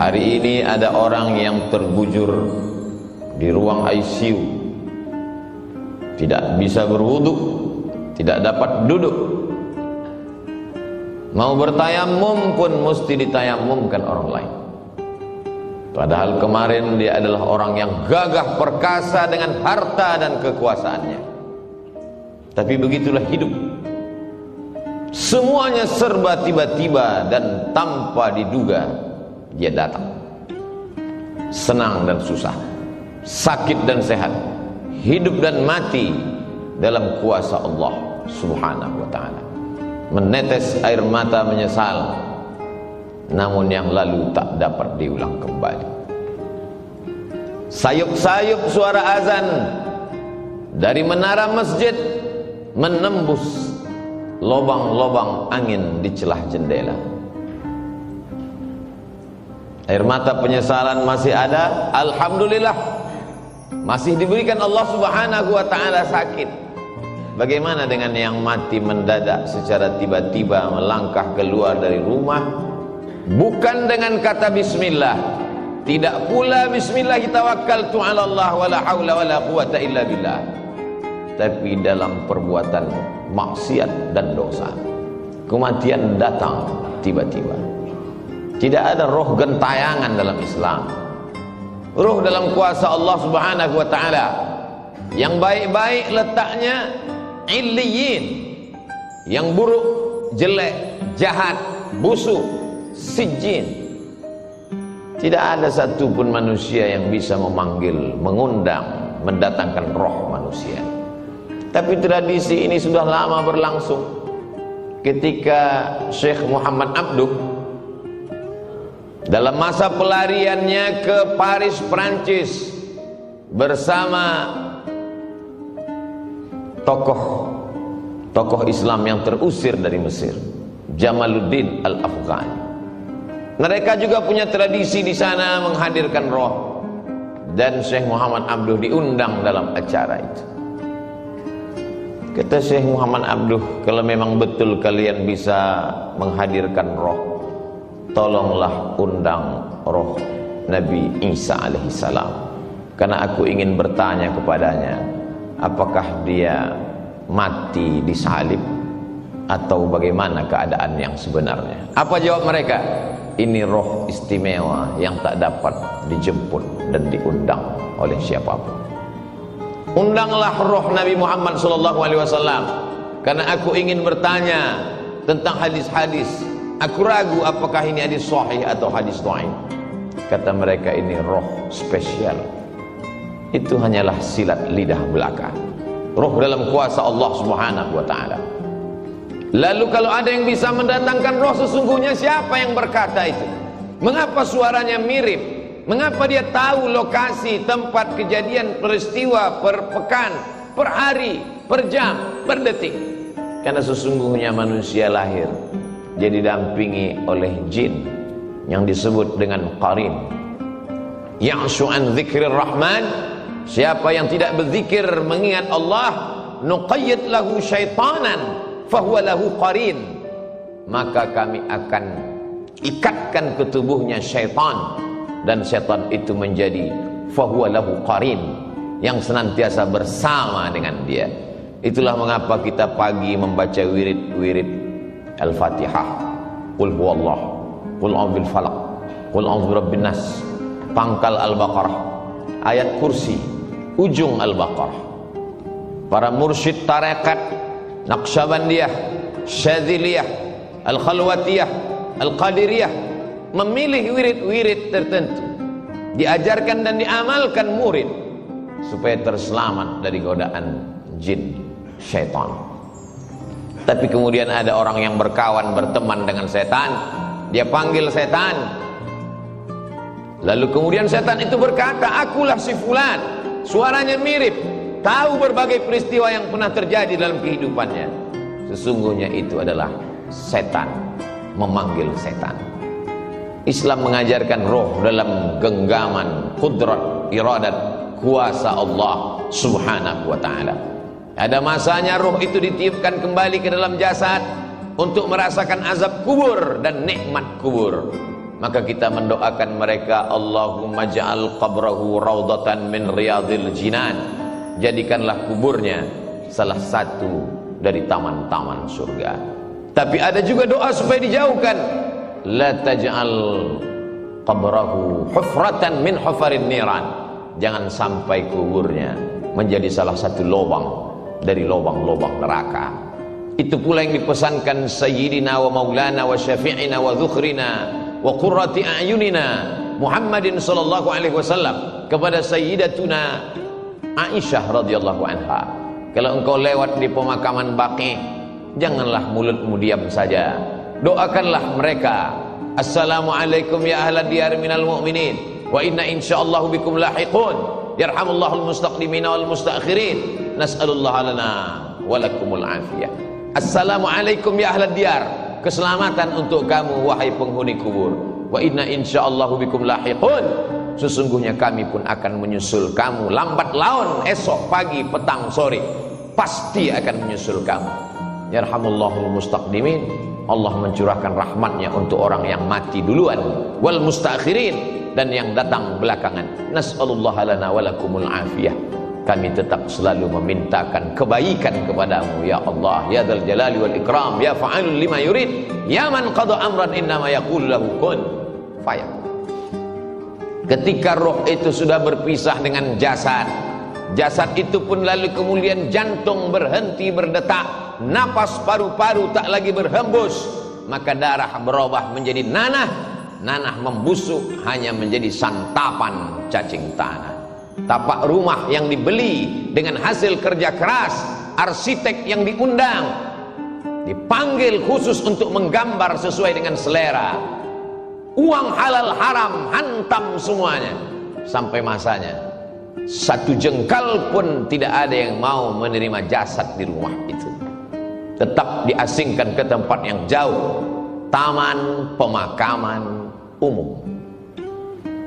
Hari ini ada orang yang terbujur di ruang ICU, tidak bisa berwudu, tidak dapat duduk. Mau bertayamum pun mesti ditayamumkan orang lain. Padahal kemarin dia adalah orang yang gagah perkasa dengan harta dan kekuasaannya. Tapi begitulah hidup. Semuanya serba tiba-tiba dan tanpa diduga dia datang. Senang dan susah, sakit dan sehat, hidup dan mati dalam kuasa Allah Subhanahu wa ta'ala. Menetes air mata menyesal, namun yang lalu tak dapat diulang kembali. Sayup-sayup suara azan dari menara masjid menembus lobang-lobang angin di celah jendela. Air mata penyesalan masih ada, alhamdulillah. Masih diberikan Allah Subhanahu wa ta'ala sakit. Bagaimana dengan yang mati mendadak secara tiba-tiba melangkah keluar dari rumah, bukan dengan kata bismillah, tidak pula bismillah tawakkaltu 'ala Allah wala haula wala quwata illa billah, tapi dalam perbuatan maksiat dan dosa. Kematian datang tiba-tiba. Tidak ada roh gentayangan dalam Islam. Roh dalam kuasa Allah Subhanahu wa ta'ala. Yang baik-baik letaknya illiyin, yang buruk, jelek, jahat, busuk, sijjin. Tidak ada satupun manusia yang bisa memanggil, mengundang, mendatangkan roh manusia. Tapi tradisi ini sudah lama berlangsung. Ketika Syekh Muhammad Abduh dalam masa pelariannya ke Paris, Prancis, bersama tokoh Islam yang terusir dari Mesir, Jamaluddin Al-Afghan. Mereka juga punya tradisi di sana menghadirkan roh, dan Syekh Muhammad Abduh diundang dalam acara itu. Kata Syekh Muhammad Abduh, kalau memang betul kalian bisa menghadirkan roh, tolonglah undang roh Nabi Isa alaihissalam, karena aku ingin bertanya kepadanya, apakah dia mati disalib atau bagaimana keadaan yang sebenarnya. Apa jawab mereka? Ini roh istimewa yang tak dapat dijemput dan diundang oleh siapapun. Undanglah roh Nabi Muhammad SAW, karena aku ingin bertanya tentang hadis-hadis. Aku ragu apakah ini hadis sahih atau hadis dhaif. Kata mereka, ini roh spesial. Itu hanyalah silat lidah belaka. Roh dalam kuasa Allah Subhanahu wa ta'ala. Lalu kalau ada yang bisa mendatangkan roh sesungguhnya, siapa yang berkata itu? Mengapa suaranya mirip? Mengapa dia tahu lokasi, tempat kejadian peristiwa per pekan, per hari, per jam, per detik? Karena sesungguhnya manusia lahir dia didampingi oleh jin yang disebut dengan qarin. Ya'shu an dzikrir rahman, siapa yang tidak berzikir mengingat Allah, nuqayyid lahu syaitanan fahuwa lahu qarin, maka kami akan ikatkan ke tubuhnya syaitan, dan syaitan itu menjadi fahuwa lahu qarin, yang senantiasa bersama dengan dia. Itulah mengapa kita pagi membaca wirid-wirid Al-Fatihah, Qul huwallah, Qul a'udzu bil falaq, Qul a'udzu birabbin nas, pangkal Al-Baqarah, ayat kursi, ujung Al-Baqarah. Para mursyid tarekat Naqsyabandiyah, Syadziliyah, Al-Khalwatiyah, Al-Qadiriyah memilih wirid-wirid tertentu, diajarkan dan diamalkan murid supaya terselamat dari godaan jin syaitan. Tapi kemudian ada orang yang berkawan, berteman dengan setan, dia panggil setan, lalu kemudian setan itu berkata, akulah si fulan, suaranya mirip, tahu berbagai peristiwa yang pernah terjadi dalam kehidupannya. Sesungguhnya itu adalah setan memanggil setan. Islam mengajarkan roh dalam genggaman qudrat, iradat, kuasa Allah Subhanahu wa ta'ala. Ada masanya roh itu ditiupkan kembali ke dalam jasad untuk merasakan azab kubur dan nikmat kubur. maka kita mendoakan mereka, Allahumma ja'al qabrahu raudatan min riyadil jinan, jadikanlah kuburnya salah satu dari taman-taman surga. Tapi ada juga doa supaya dijauhkan, la taj'al qabrahu hufratan min hufarin niran, jangan sampai kuburnya menjadi salah satu lubang dari lubang-lubang neraka. Itu pula yang dipesankan Sayyidina wa Maulana wa Syafi'ina wa Dzukhrina wa Qurrati A'yunina Muhammadin sallallahu alaihi wasallam kepada Sayyidatuna Aisyah radhiyallahu anha, kalau engkau lewat di pemakaman Baqi, janganlah mulutmu diam saja, doakanlah mereka, assalamualaikum ya ahlad diyar minal mu'minin wa inna insyaallahu bikum lahiqun, yarhamullahul mustaqdimin wal mustaakhirin, nas'alullaha lana walakumul afiyah. Assalamualaikum ya ahlad diyar, keselamatan untuk kamu wahai penghuni kubur. Wa inna insyaallahu bikum lahiqun, sesungguhnya kami pun akan menyusul kamu, lambat laun, esok pagi, petang, sore, pasti akan menyusul kamu. Yarhamullahul mustaqdimin, Allah mencurahkan rahmatnya untuk orang yang mati duluan, wal mustaakhirin, dan yang datang belakangan. Nas'alullaha lana walakumul afiyah. Kami tetap selalu memintakan kebaikan kepadamu ya Allah, ya dzal jalali wal ikram, ya fa'alul lima yurid, ya man qada amran innama yaqulu lahu kun fayakun. Ketika roh itu sudah berpisah dengan jasad, jasad itu pun lalu kemudian jantung berhenti berdetak, napas paru-paru tak lagi berhembus, maka darah berubah menjadi nanah, nanah membusuk hanya menjadi santapan cacing tanah. Tapak rumah yang dibeli dengan hasil kerja keras, arsitek yang diundang, dipanggil khusus untuk menggambar sesuai dengan selera, uang halal haram hantam semuanya, sampai masanya satu jengkal pun tidak ada yang mau menerima jasad di rumah itu, tetap diasingkan ke tempat yang jauh, taman pemakaman umum.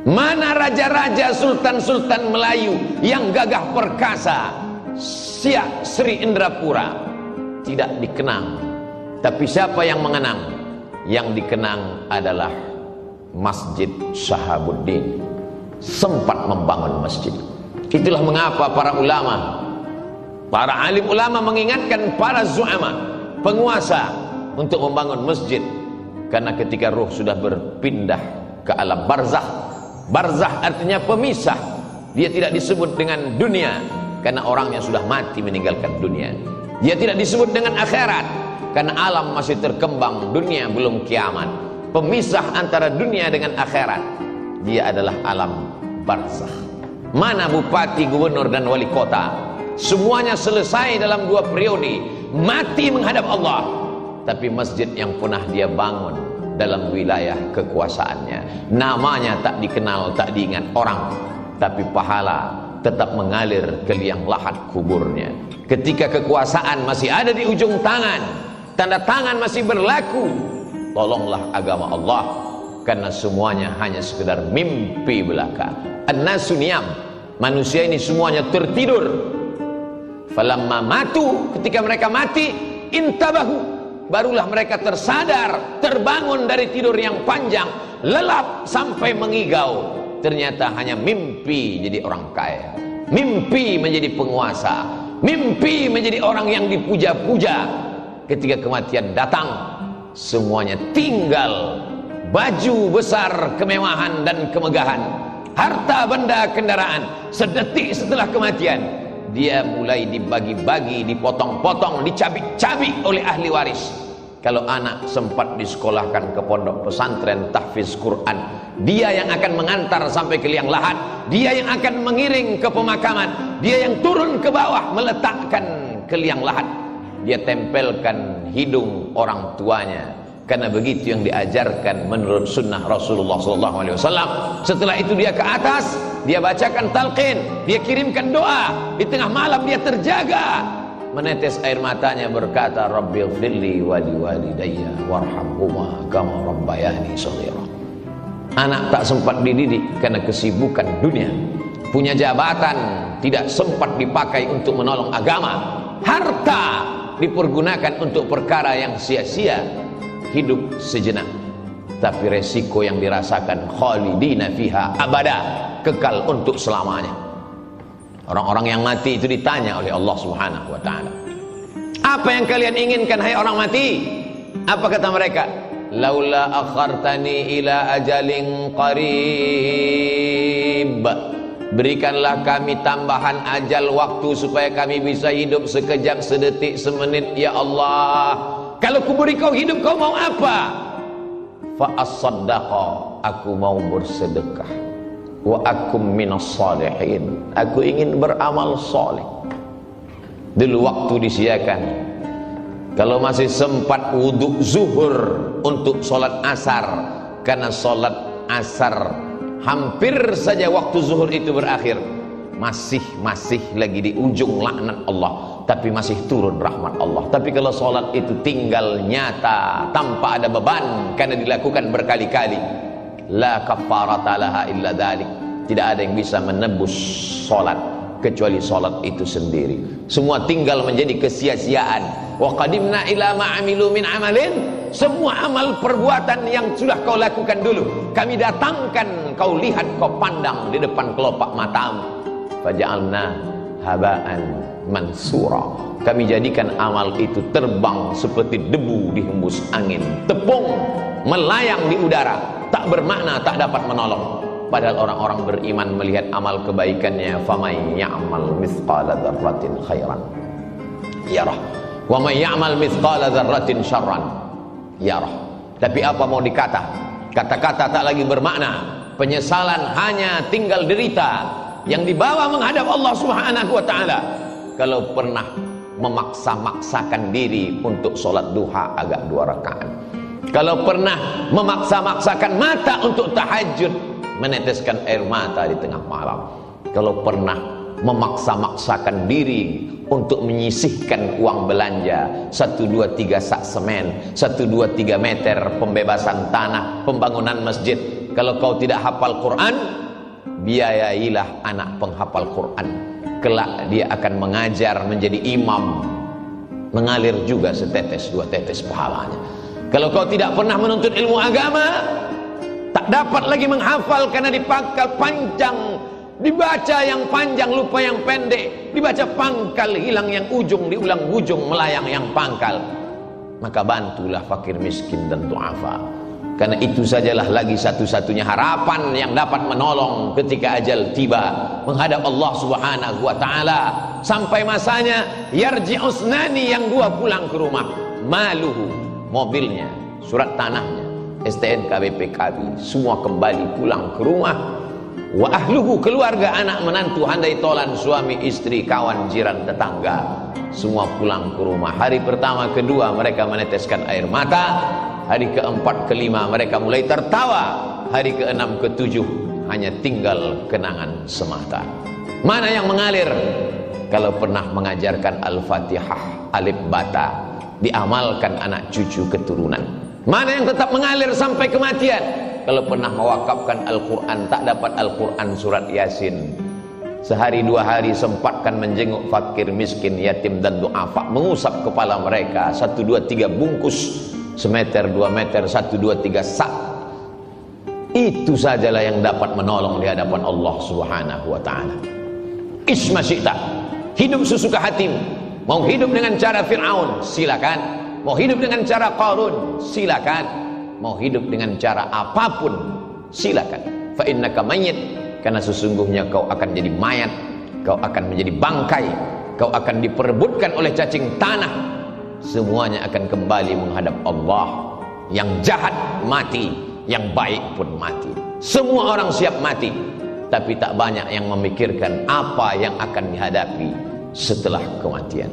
Mana raja-raja, sultan-sultan Melayu yang gagah perkasa, Siak Sri Indrapura, tidak dikenang. Tapi siapa yang mengenang? Yang dikenang adalah Masjid Shahabuddin, sempat membangun masjid. Itulah mengapa para ulama, para alim ulama mengingatkan para zu'ama, penguasa, untuk membangun masjid. Karena ketika ruh sudah berpindah ke alam barzakh, barzakh artinya pemisah, dia tidak disebut dengan dunia karena orangnya sudah mati meninggalkan dunia. Dia tidak disebut dengan akhirat karena alam masih terkembang, dunia belum kiamat. Pemisah antara dunia dengan akhirat, dia adalah alam barzakh. Mana bupati, gubernur dan wali kota, semuanya selesai dalam 2 periode, mati menghadap Allah. Tapi masjid yang pernah dia bangun dalam wilayah kekuasaannya, namanya tak dikenal, tak diingat orang, tapi pahala tetap mengalir ke liang lahat kuburnya. Ketika kekuasaan masih ada di ujung tangan, tanda tangan masih berlaku, tolonglah agama Allah, karena semuanya hanya sekedar mimpi belaka. An-nasu niyam, manusia ini semuanya tertidur. Falamma matu, ketika mereka mati, intabahu, barulah mereka tersadar, terbangun dari tidur yang panjang, lelap sampai mengigau. Ternyata hanya mimpi jadi orang kaya, mimpi menjadi penguasa, mimpi menjadi orang yang dipuja-puja. Ketika kematian datang, semuanya tinggal baju besar, kemewahan dan kemegahan, harta benda kendaraan. Sedetik setelah kematian, dia mulai dibagi-bagi, dipotong-potong, dicabik-cabik oleh ahli waris. Kalau anak sempat disekolahkan ke pondok pesantren tahfiz Quran, dia yang akan mengantar sampai ke liang lahat, dia yang akan mengiring ke pemakaman, dia yang turun ke bawah meletakkan ke liang lahat, dia tempelkan hidung orang tuanya, karena begitu yang diajarkan menurut sunnah Rasulullah SAW. Setelah itu dia ke atas, dia bacakan talqin, dia kirimkan doa. Di tengah malam dia terjaga, menetes air matanya, berkata, Rabbighfirli wa liwalidayya warhamhuma kama rabbayani shaghira. Anak tak sempat dididik karena kesibukan dunia, punya jabatan tidak sempat dipakai untuk menolong agama, harta dipergunakan untuk perkara yang sia-sia, hidup sejenak. tapi resiko yang dirasakan khalidina fiha abada, kekal untuk selamanya. Orang-orang yang mati itu ditanya oleh Allah Subhanahu wa taala, apa yang kalian inginkan hai orang mati? Apa kata mereka? Laula akhartani ila ajalin qarib, berikanlah kami tambahan ajal waktu supaya kami bisa hidup sekejap, sedetik, semenit ya Allah. Kalau kuberi kau hidup, kau mau apa? Fa as-saddaqa, aku mau bersedekah. Wa akum minas salihin, aku ingin beramal saleh. Dulu waktu disiakan, kalau masih sempat wudhu zuhur untuk sholat asar, karena sholat asar hampir saja waktu zuhur itu berakhir, masih lagi di ujung laknat Allah, tapi masih turun rahmat Allah. Tapi kalau sholat itu tinggal nyata tanpa ada beban karena dilakukan berkali-kali, la kafarata laha illa dzalik, tidak ada yang bisa menebus sholat kecuali sholat itu sendiri. Semua tinggal menjadi kesia-siaan. Wa qadimna ila ma amilu min amalin, semua amal perbuatan yang sudah kau lakukan dulu kami datangkan, kau lihat, kau pandang di depan kelopak matamu. Faja'alna haba'an mansura, kami jadikan amal itu terbang seperti debu dihembus angin, tepung melayang di udara, tak bermakna, tak dapat menolong. Padahal orang-orang beriman melihat amal kebaikannya, faman ya'mal mithqala dzarratin khairan yarah wa man ya'mal mithqala dzarratin syarran yarah. Tapi apa mau dikata? Kata-kata tak lagi bermakna, penyesalan hanya tinggal derita yang dibawa menghadap Allah Subhanahu wa taala. Kalau pernah memaksa-maksakan diri untuk sholat duha agak 2 rakaat, kalau pernah memaksa-maksakan mata untuk tahajud, meneteskan air mata di tengah malam, kalau pernah memaksa-maksakan diri untuk menyisihkan uang belanja 1, 2, 3 sak semen, 1, 2, 3 meter pembebasan tanah, pembangunan masjid, kalau kau tidak hafal Quran, biayailah anak penghafal Quran, kelak dia akan mengajar menjadi imam, mengalir juga setetes 2 tetes pahalanya. Kalau kau tidak pernah menuntut ilmu agama, tak dapat lagi menghafal karena dipangkal panjang, dibaca yang panjang lupa yang pendek, dibaca pangkal hilang yang ujung, diulang ujung melayang yang pangkal, maka bantulah fakir miskin dan du'afa, karena itu sajalah lagi satu-satunya harapan yang dapat menolong ketika ajal tiba menghadap Allah Subhanahu wa taala. Sampai masanya yarji'usnani, yang 2 pulang ke rumah, maluhu, mobilnya, surat tanahnya, STNK, BPKB, semua kembali pulang ke rumah. Wa ahluhu, keluarga, anak, menantu, handai tolan, suami, istri, kawan, jiran, tetangga, semua pulang ke rumah. Hari pertama, kedua mereka meneteskan air mata, hari keempat, kelima mereka mulai tertawa, hari keenam, ketujuh hanya tinggal kenangan semata. Mana yang mengalir? Kalau pernah mengajarkan Al-Fatihah, alif bata, diamalkan anak cucu keturunan. Mana yang tetap mengalir sampai kematian? Kalau pernah mewakafkan Al-Quran, tak dapat Al-Quran surat Yasin, sehari 2 hari sempatkan menjenguk fakir miskin, yatim dan du'afa, mengusap kepala mereka, 1, 2, 3 bungkus, semeter 2 meter, 1, 2, 3 sak. Itu sajalah yang dapat menolong di hadapan Allah Subhanahu wa ta'ala. Isma syi'ta, hidup sesuka hatimu. Mau hidup dengan cara Fir'aun, silakan. Mau hidup dengan cara Qarun, silakan. Mau hidup dengan cara apapun, silakan. Fa innaka mayyit, karena sesungguhnya kau akan jadi mayat, kau akan menjadi bangkai, kau akan diperebutkan oleh cacing tanah. Semuanya akan kembali menghadap Allah. Yang jahat mati, yang baik pun mati. Semua orang siap mati, tapi tak banyak yang memikirkan apa yang akan dihadapi setelah kematian.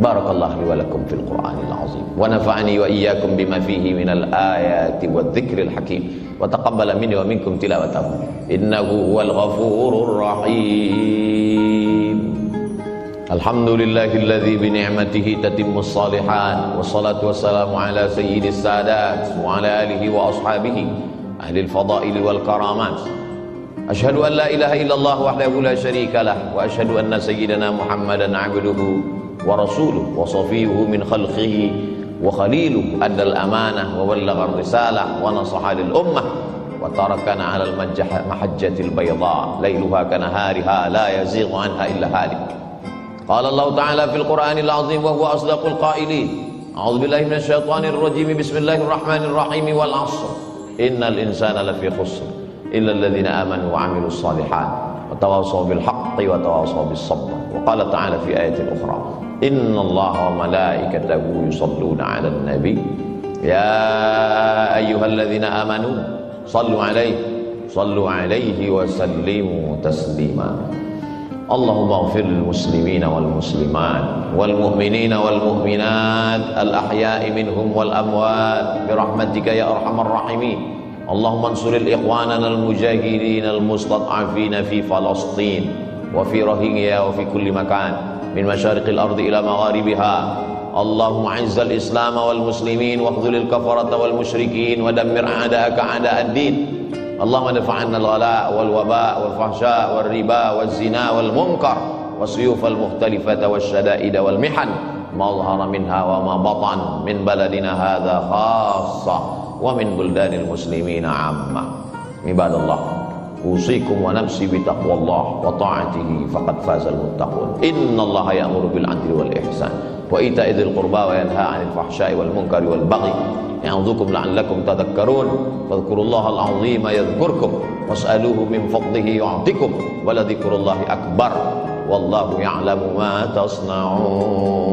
Barakallahu li wa lakum fil Qur'anil azim wa nafa'ani wa iyyakum bima fihi minal ayati wadh-dhikril hakim wa taqabbala minni wa minkum tilawatahu innahu huwal ghafurur rahim. Alhamdulillahilladzi bi ni'matihi tatimmus shalihat, wassalatu wassalamu ala sayyidis sadat wa ala alihi wa ashabihi ahli al-fadail wal karamat. Asyhadu an la ilaha illallah wahdahu la syarika lah wa asyhadu anna sayyidana Muhammadan 'abduhu wa rasuluhu wa safiyuhu min khalqihi وخليله أدى الأمانة وبلغ الرسالة ونصح للأمة وتركنا على المحجة البيضاء ليلها كنهارها لا يزيغ عنها إلا هالك. قال الله تعالى في القرآن العظيم وهو أصدق القائلين: أعوذ بالله من الشيطان الرجيم بسم الله الرحمن الرحيم والعصر إن الإنسان لفي خسر إلا الذين آمنوا وعملوا الصالحات وتواصوا بالحق وتواصوا بالصبر. وقال تعالى في آية أخرى: إن الله وملائكته يصلون على النبي يا أيها الذين آمنوا صلوا عليه وسلموا تسليما. اللهم اغفر للمسلمين والمسلمات والمؤمنين والمؤمنات الأحياء منهم والأموات برحمتك يا أرحم الراحمين. اللهم انصر الإخواننا المجاهدين المستضعفين في فلسطين وفي روهينيا وفي كل مكان من مشارق الأرض إلى مغاربها. اللهم أعز الإسلام والمسلمين واخذل الكفرة والمشركين ودمر أعداءك أعداء الدين. اللهم ادفع عنا الغلاء والوباء والفحشاء والربا والزنا والمنكر والسيوف المختلفة والشدائد والمحن ما ظهر منها وما بطن من بلدنا هذا خاصة ومن بلدان المسلمين عامة. عباد الله، أوصيكم ونفسي بتقوى الله وطاعته فقد فاز المتقون. إن الله يأمر بالعدل والإحسان وإيتاء ذي القربى وينهى عن الفحشاء والمنكر والبغي يعظكم لعلكم تذكرون. فاذكروا الله العظيم يذكركم واسألوه من فضله يعطكم ولذكر الله أكبر والله يعلم ما تصنعون.